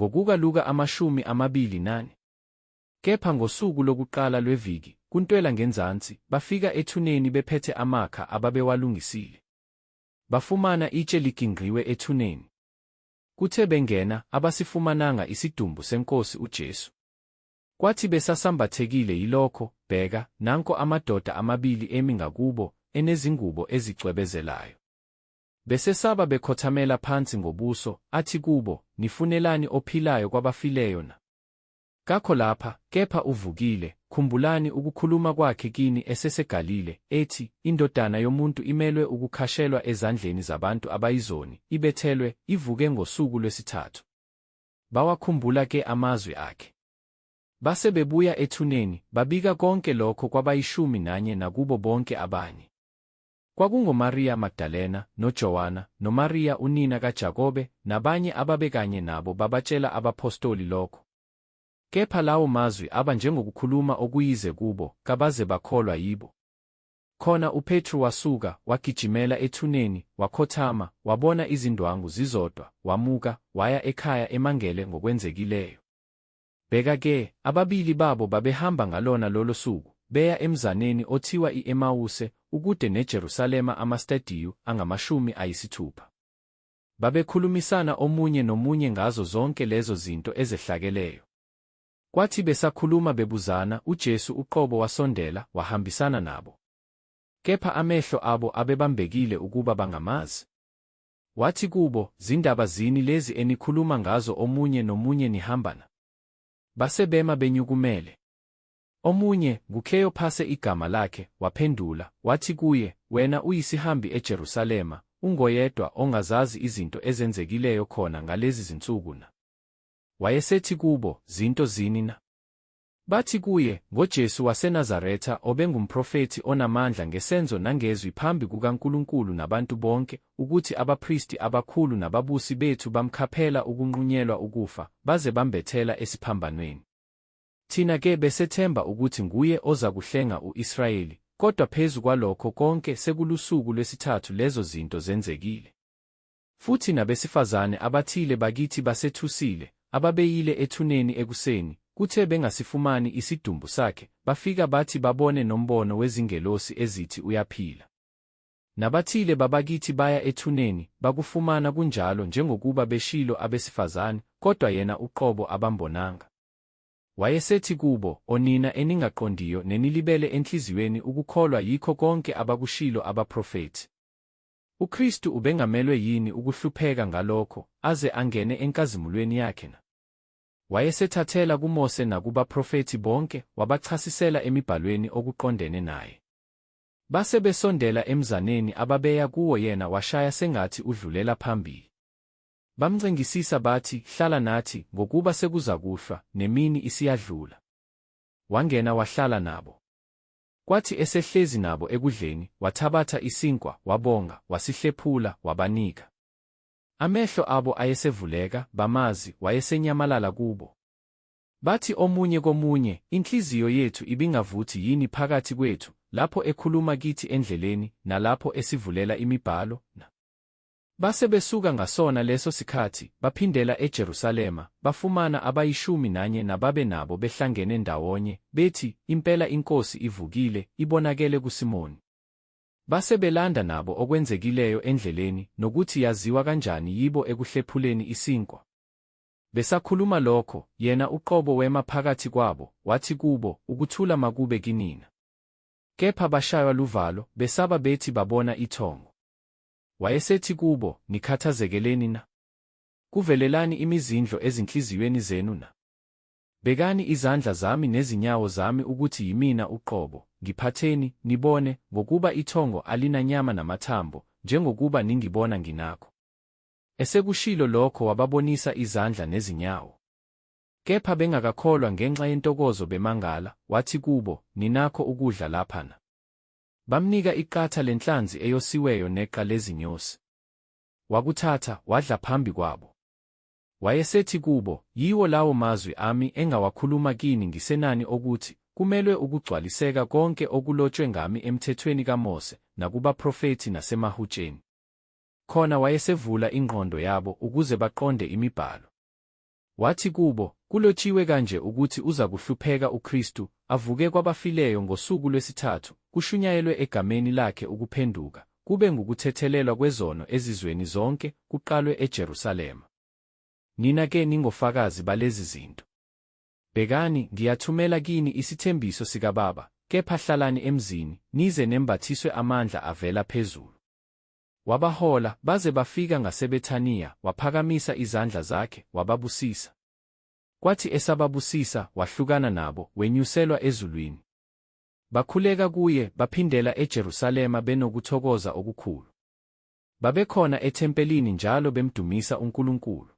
ngokuka Luka 24. Kepha ngosuku lokuqala lweviki, kuntwela ngenzansi, bafika ethuneni bephethe amakha ababewalungisile. Bafumana itshe ligingqiwe ethuneni. Kuthe bengena, abasifumananga isidumbu seNkosi uJesu. Kwathi besasambathekile yilokho, bheka, nanko amadoda amabili emi ngakubo, enezingubo ezicwebezelayo. Besesaba bekhothamela phansi ngobuso, athi kubo, "Nifunelani ophilayo kwabafileyo na? Kakho lapha, kepha uvukile. Khumbulani ukukhuluma kwakhe kini eseseGalile, ethi, iNdodana yoMuntu imelwe ukukhashelwa ezandleni zabantu abayizoni, ibethelwe, ivuke ngosuku lwesithathu." Bawakhumbula ke amazwi akhe. Base bebuya ethuneni, babika konke lokho kwabayi-11 nakubo bonke abanye. KwakungoMariya Magdalena, noJowana, noMariya unina kaJakobe, nabanye ababekanye nabo babatshela abapostoli lokho. Kepha lawo mazwi aba njengokukhuluma okuyize kubo, kabaze bakholwa yibo. Khona uPetru wasuka, wagijimela ethuneni, wakhothama, wabona izindwangu zizodwa, wamuka, waya ekhaya emangele ngokwenzekileyo. Bheka-ke, ababili babo babehamba ngalona lolo suku, beya emzaneni othiwa i-Emawuse, ukude neJerusalema amastadiyu angama-60. Babekhulumisana omunye nomunye ngazo zonke lezo zinto ezehlakeleyo. Kwathi besakhuluma bebuzana, uJesu uqobo wasondela, wahambisana nabo. Kepha amehlo abo abebambekile ukuba bangamazi. Wathi kubo, "Zindaba zini lezi enikhuluma ngazo omunye nomunye nihambana?" Base bema benyukumele. Omunye, nguKleyophase igama lakhe, waphendula, wathi kuye, "Wena uyisihambi eJerusalema, ungoyedwa ongazazi izinto ezenzekileyo khona ngalezi zinsuku na?" Wayesethi kubo, "Zinto zini na?" Bathi kuye, "NgoJesu waseNazaretha obengumprofethi onamandla ngesenzo nangezwi phambi kukaNkulunkulu nabantu bonke, ukuthi abaphristi abakhulu nababusi bethu bamkhaphela ukunqunyelwa ukufa, baze bambethela esiphambanweni. Thina-ke besethemba ukuthi nguye ozakuhlenga u-Israyeli, kodwa phezu kwalokho konke sekulusuku lwesithathu lezo zinto zenzekile. Futhi nabesifazane abathile bakithi basethusile, ababeyile ethuneni ekuseni, kuthe bengasifumani isidumbu sakhe, bafika bathi babone nombono wezingelosi ezithi uyaphila. Nabathile babakithi baya ethuneni, bakufumana kunjalo njengokuba beshilo abesifazane, kodwa yena uqobo abambonanga. Wayesethi kubo, "Onina eningaqondiyo nenilibele enhliziyweni ukukholwa yikho konke abakushilo abaprofethi. UKristu ubengamelwe yini ukuhlupheka ngalokho, aze angene enkazimulweni yakhe na? Wayesethathela kuMose nakubaprofethi bonke, wabachasisela emibhalweni okuqondene naye." Base besondela emzaneni ababeya kuwo yena washaya sengathi udlulela phambili. Bamncengisisa bathi, "Hlala nathi, ngokuba sekuzakuhlwa, nemini isiyadlula." Wangena wahlala nabo. Kwathi esehlezi nabo ekudleni, wathabatha isinkwa, wabonga, wasihlephula, wabanika. Amehlo abo ayesevuleka, bamazi, wayesenyamalala kubo. Bathi omunye komunye, "Inhliziyo yethu ibingavuthi yini phakathi kwethu, lapho ekhuluma kithi endleleni, nalapho esivulela imibhalo na?" Base besuka ngasona leso sikhathi, baphindela eJerusalema, bafumana abayi-11 nababe nabo behlangene ndawonye, bethi, "Impela iNkosi ivukile, ibonakele kuSimoni." Base belanda nabo okwenzekileyo endleleni, nokuthi yaziwa kanjani yibo ekuhlephuleni isinkwa. Besakhuluma lokho, yena uqobo wema phakathi kwabo, wathi kubo, "Ukuthula makube kinina." Kepha bashaywa luvalo, besaba bethi babona ithongo. Wayesethi kubo, "Nikhathazekeleni na? Kuvelelani imizindlo ezinhliziyweni zenu na? Bekani izandla zami nezinyawo zami ukuthi yimina uqobo, ngiphatheni, nibone, ngokuba ithongo alinanyama namathambo, njengokuba ningibona nginakho." Esekushilo lokho wababonisa izandla nezinyawo. Kepha bengakakholwa ngenxa yentokozo bemangala, wathi kubo, "Ninakho ukudla laphana." Bamnika iqatha lenhlanzi eyosiweyo neqa lezinyosi. Wakuthatha, wadla phambi kwabo. Wayesethi kubo, "Yiwo lawo mazwi ami engawakhuluma kini ngisenani okuthi, kumelwe ukugcwaliseka konke okulotshwe ngami emthethweni kaMose, nakubaprofethi nasemahutsheni." Khona wayesevula ingqondo yabo ukuze baqonde imibhalo. Wathi kubo, "Kulotshiwe kanje ukuthi uza kuhlupheka uKristu, avuke kwabafileyo ngosuku lwesithathu, kushunyayelwe egameni lakhe ukuphenduka, kube ngukuthethelelwa kwezono ezizweni zonke, kuqalwe eJerusalema. Nina-ke ningofakazi balezi zinto. Bhekani, ngiyathumela kini isithembiso sikaBaba, kepha hlalani emzini, nize nembathiswe amandla avela phezulu." Wabahola, baze bafika ngaseBethaniya, waphakamisa izandla zakhe, wababusisa. Kwathi esababusisa, wahlukana nabo, wenyuselwa ezulwini. Bakhuleka kuye, baphindela eJerusalema benokuthokoza okukhulu. Babekhona ethempelini njalo bemdumisa uNkulunkulu.